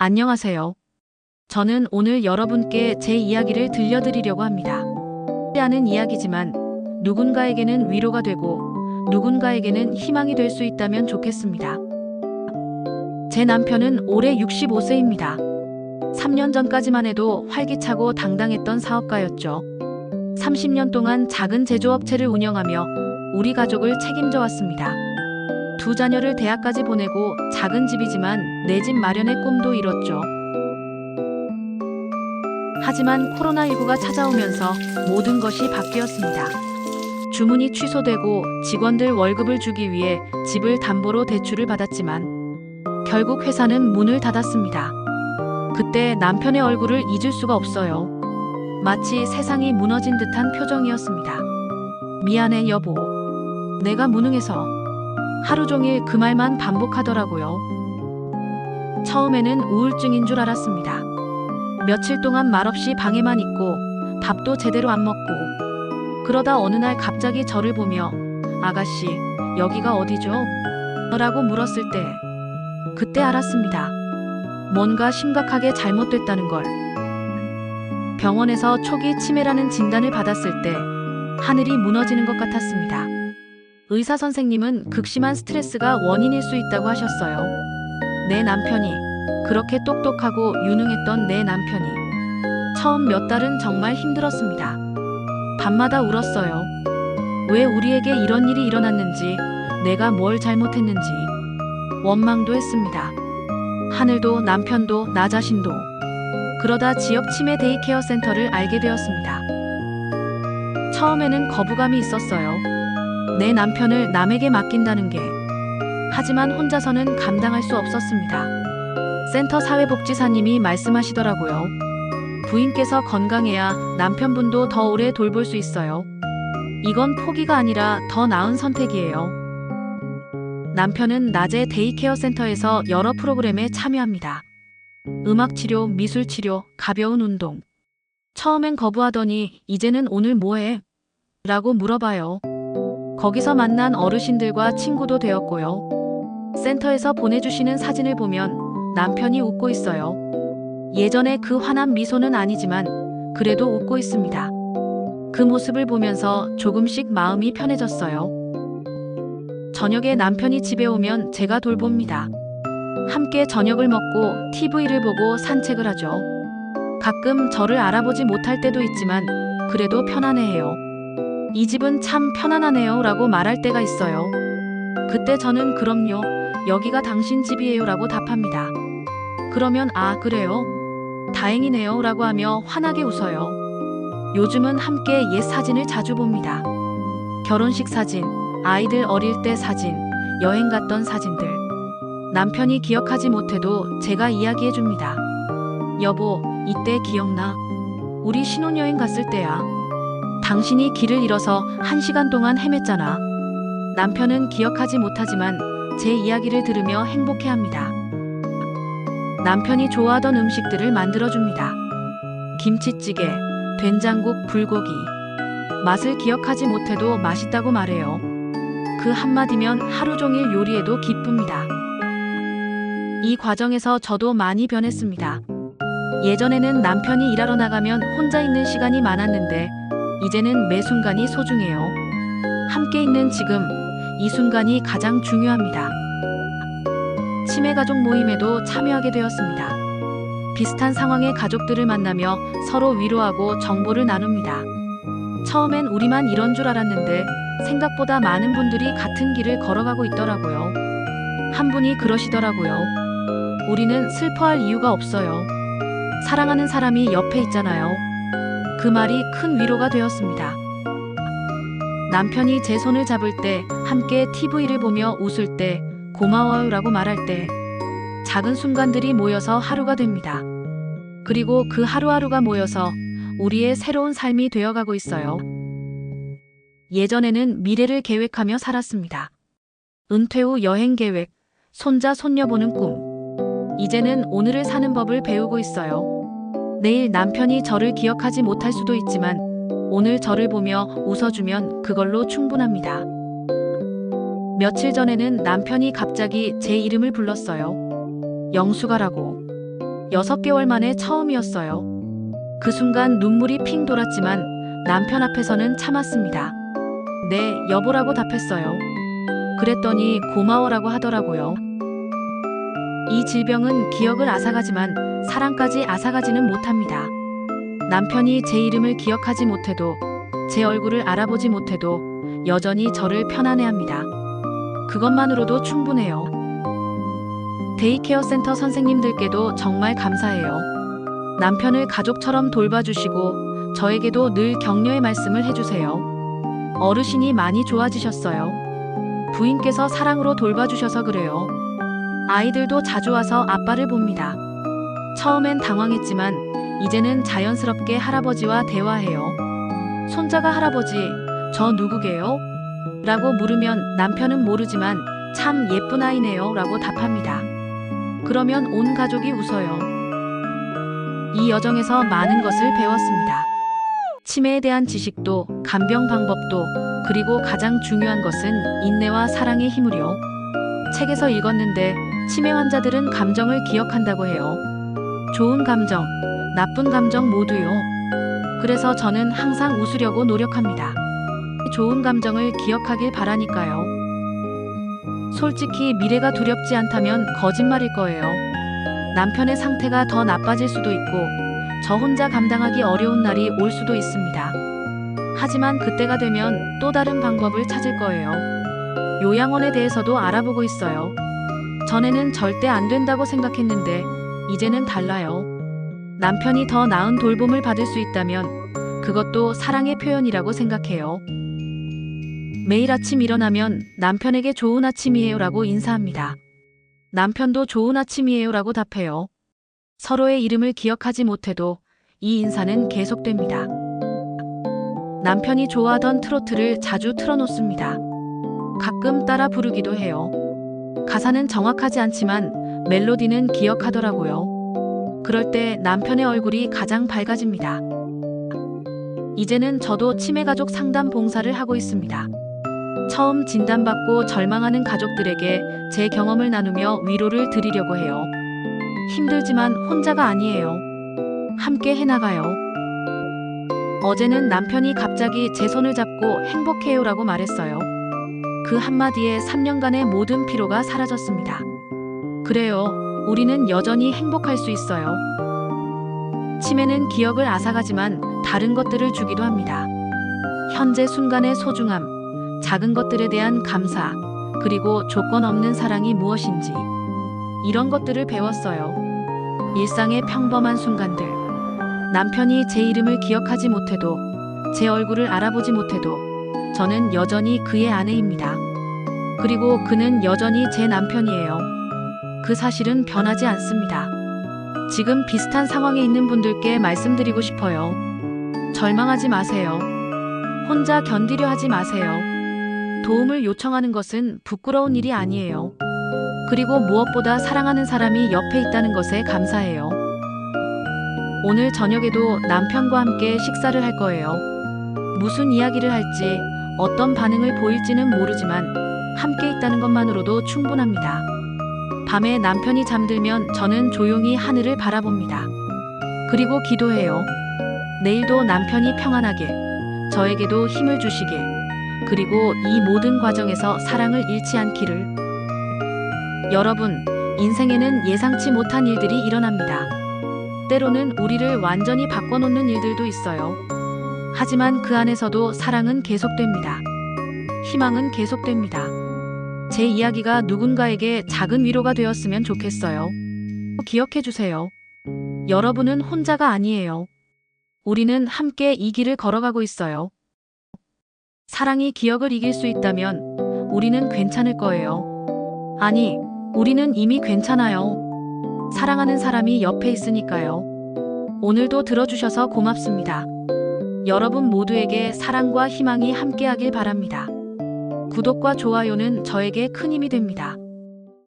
안녕하세요. 저는 오늘 여러분께 제 이야기를 들려드리려고 합니다. 하는 이야기지만 누군가에게는 위로가 되고 누군가에게는 희망이 될 수 있다면 좋겠습니다. 제 남편은 올해 65세입니다. 3년 전까지만 해도 활기차고 당당했던 사업가였죠. 30년 동안 작은 제조업체를 운영하며 우리 가족을 책임져 왔습니다. 두 자녀를 대학까지 보내고 작은 집이지만 내 집 마련의 꿈도 이뤘죠. 하지만 코로나19가 찾아오면서 모든 것이 바뀌었습니다. 주문이 취소되고 직원들 월급을 주기 위해 집을 담보로 대출을 받았지만 결국 회사는 문을 닫았습니다. 그때 남편의 얼굴을 잊을 수가 없어요. 마치 세상이 무너진 듯한 표정이었습니다. 미안해 여보. 내가 무능해서. 하루 종일 그 말만 반복하더라고요. 처음에는 우울증인 줄 알았습니다. 며칠 동안 말없이 방에만 있고 밥도 제대로 안 먹고 그러다 어느 날 갑자기 저를 보며 아가씨, 여기가 어디죠? 라고 물었을 때 그때 알았습니다. 뭔가 심각하게 잘못됐다는 걸. 병원에서 초기 치매라는 진단을 받았을 때 하늘이 무너지는 것 같았습니다. 의사 선생님은 극심한 스트레스가 원인일 수 있다고 하셨어요. 내 남편이, 그렇게 똑똑하고 유능했던 내 남편이 처음 몇 달은 정말 힘들었습니다. 밤마다 울었어요. 왜 우리에게 이런 일이 일어났는지, 내가 뭘 잘못했는지 원망도 했습니다. 하늘도 남편도 나 자신도. 그러다 지역 치매 데이케어 센터를 알게 되었습니다. 처음에는 거부감이 있었어요. 내 남편을 남에게 맡긴다는 게. 하지만 혼자서는 감당할 수 없었습니다. 센터 사회복지사님이 말씀하시더라고요. 부인께서 건강해야 남편분도 더 오래 돌볼 수 있어요. 이건 포기가 아니라 더 나은 선택이에요. 남편은 낮에 데이케어 센터에서 여러 프로그램에 참여합니다. 음악치료, 미술치료, 가벼운 운동. 처음엔 거부하더니 이제는 오늘 뭐해? 라고 물어봐요. 거기서 만난 어르신들과 친구도 되었고요. 센터에서 보내주시는 사진을 보면 남편이 웃고 있어요. 예전에 그 환한 미소는 아니지만 그래도 웃고 있습니다. 그 모습을 보면서 조금씩 마음이 편해졌어요. 저녁에 남편이 집에 오면 제가 돌봅니다. 함께 저녁을 먹고 TV를 보고 산책을 하죠. 가끔 저를 알아보지 못할 때도 있지만 그래도 편안해해요. 이 집은 참 편안하네요 라고 말할 때가 있어요. 그때 저는 그럼요. 여기가 당신 집이에요 라고 답합니다. 그러면 아 그래요? 다행이네요 라고 하며 환하게 웃어요. 요즘은 함께 옛 사진을 자주 봅니다. 결혼식 사진, 아이들 어릴 때 사진, 여행 갔던 사진들. 남편이 기억하지 못해도 제가 이야기해 줍니다. 여보, 이때 기억나? 우리 신혼여행 갔을 때야. 당신이 길을 잃어서 1시간 동안 헤맸잖아. 남편은 기억하지 못하지만 제 이야기를 들으며 행복해합니다. 남편이 좋아하던 음식들을 만들어줍니다. 김치찌개, 된장국, 불고기. 맛을 기억하지 못해도 맛있다고 말해요. 그 한마디면 하루 종일 요리해도 기쁩니다. 이 과정에서 저도 많이 변했습니다. 예전에는 남편이 일하러 나가면 혼자 있는 시간이 많았는데 이제는 매 순간이 소중해요. 함께 있는 지금, 이 순간이 가장 중요합니다. 치매 가족 모임에도 참여하게 되었습니다. 비슷한 상황의 가족들을 만나며 서로 위로하고 정보를 나눕니다. 처음엔 우리만 이런 줄 알았는데 생각보다 많은 분들이 같은 길을 걸어가고 있더라고요. 한 분이 그러시더라고요. 우리는 슬퍼할 이유가 없어요. 사랑하는 사람이 옆에 있잖아요. 그 말이 큰 위로가 되었습니다. 남편이 제 손을 잡을 때, 함께 TV를 보며 웃을 때, 고마워요 라고 말할 때, 작은 순간들이 모여서 하루가 됩니다. 그리고 그 하루하루가 모여서 우리의 새로운 삶이 되어가고 있어요. 예전에는 미래를 계획하며 살았습니다. 은퇴 후 여행 계획, 손자 손녀 보는 꿈. 이제는 오늘을 사는 법을 배우고 있어요. 내일 남편이 저를 기억하지 못할 수도 있지만 오늘 저를 보며 웃어주면 그걸로 충분합니다. 며칠 전에는 남편이 갑자기 제 이름을 불렀어요. 영수가라고. 6개월 만에 처음이었어요. 그 순간 눈물이 핑 돌았지만 남편 앞에서는 참았습니다. 네, 여보라고 답했어요. 그랬더니 고마워라고 하더라고요. 이 질병은 기억을 앗아가지만 사랑까지 앗아가지는 못합니다. 남편이 제 이름을 기억하지 못해도, 제 얼굴을 알아보지 못해도 여전히 저를 편안해합니다. 그것만으로도 충분해요. 데이케어 센터 선생님들께도 정말 감사해요. 남편을 가족처럼 돌봐주시고 저에게도 늘 격려의 말씀을 해주세요. 어르신이 많이 좋아지셨어요. 부인께서 사랑으로 돌봐주셔서 그래요. 아이들도 자주 와서 아빠를 봅니다. 처음엔 당황했지만 이제는 자연스럽게 할아버지와 대화해요. 손자가 할아버지, 저 누구게요? 라고 물으면 남편은 모르지만 참 예쁜 아이네요 라고 답합니다. 그러면 온 가족이 웃어요. 이 여정에서 많은 것을 배웠습니다. 치매에 대한 지식도, 간병 방법도, 그리고 가장 중요한 것은 인내와 사랑의 힘을요. 책에서 읽었는데 치매 환자들은 감정을 기억한다고 해요. 좋은 감정, 나쁜 감정 모두요. 그래서 저는 항상 웃으려고 노력합니다. 좋은 감정을 기억하길 바라니까요. 솔직히 미래가 두렵지 않다면 거짓말일 거예요. 남편의 상태가 더 나빠질 수도 있고 저 혼자 감당하기 어려운 날이 올 수도 있습니다. 하지만 그때가 되면 또 다른 방법을 찾을 거예요. 요양원에 대해서도 알아보고 있어요. 전에는 절대 안 된다고 생각했는데 이제는 달라요. 남편이 더 나은 돌봄을 받을 수 있다면 그것도 사랑의 표현이라고 생각해요. 매일 아침 일어나면 남편에게 좋은 아침이에요 라고 인사합니다. 남편도 좋은 아침이에요 라고 답해요. 서로의 이름을 기억하지 못해도 이 인사는 계속됩니다. 남편이 좋아하던 트로트를 자주 틀어놓습니다. 가끔 따라 부르기도 해요. 가사는 정확하지 않지만 멜로디는 기억하더라고요. 그럴 때 남편의 얼굴이 가장 밝아집니다. 이제는 저도 치매가족 상담 봉사를 하고 있습니다. 처음 진단받고 절망하는 가족들에게 제 경험을 나누며 위로를 드리려고 해요. 힘들지만 혼자가 아니에요. 함께 해나가요. 어제는 남편이 갑자기 제 손을 잡고 행복해요라고 말했어요. 그 한마디에 3년간의 모든 피로가 사라졌습니다. 그래요. 우리는 여전히 행복할 수 있어요. 치매는 기억을 앗아가지만 다른 것들을 주기도 합니다. 현재 순간의 소중함, 작은 것들에 대한 감사, 그리고 조건 없는 사랑이 무엇인지 이런 것들을 배웠어요. 일상의 평범한 순간들. 남편이 제 이름을 기억하지 못해도, 제 얼굴을 알아보지 못해도 저는 여전히 그의 아내입니다. 그리고 그는 여전히 제 남편이에요. 그 사실은 변하지 않습니다. 지금 비슷한 상황에 있는 분들께 말씀드리고 싶어요. 절망하지 마세요. 혼자 견디려 하지 마세요. 도움을 요청하는 것은 부끄러운 일이 아니에요. 그리고 무엇보다 사랑하는 사람이 옆에 있다는 것에 감사해요. 오늘 저녁에도 남편과 함께 식사를 할 거예요. 무슨 이야기를 할지, 어떤 반응을 보일지는 모르지만 함께 있다는 것만으로도 충분합니다. 밤에 남편이 잠들면 저는 조용히 하늘을 바라봅니다. 그리고 기도해요. 내일도 남편이 평안하게, 저에게도 힘을 주시게, 그리고 이 모든 과정에서 사랑을 잃지 않기를. 여러분, 인생에는 예상치 못한 일들이 일어납니다. 때로는 우리를 완전히 바꿔놓는 일들도 있어요. 하지만 그 안에서도 사랑은 계속됩니다. 희망은 계속됩니다. 제 이야기가 누군가에게 작은 위로가 되었으면 좋겠어요. 기억해 주세요. 여러분은 혼자가 아니에요. 우리는 함께 이 길을 걸어가고 있어요. 사랑이 기억을 이길 수 있다면 우리는 괜찮을 거예요. 아니, 우리는 이미 괜찮아요. 사랑하는 사람이 옆에 있으니까요. 오늘도 들어주셔서 고맙습니다. 여러분 모두에게 사랑과 희망이 함께하길 바랍니다. 구독과 좋아요는 저에게 큰 힘이 됩니다.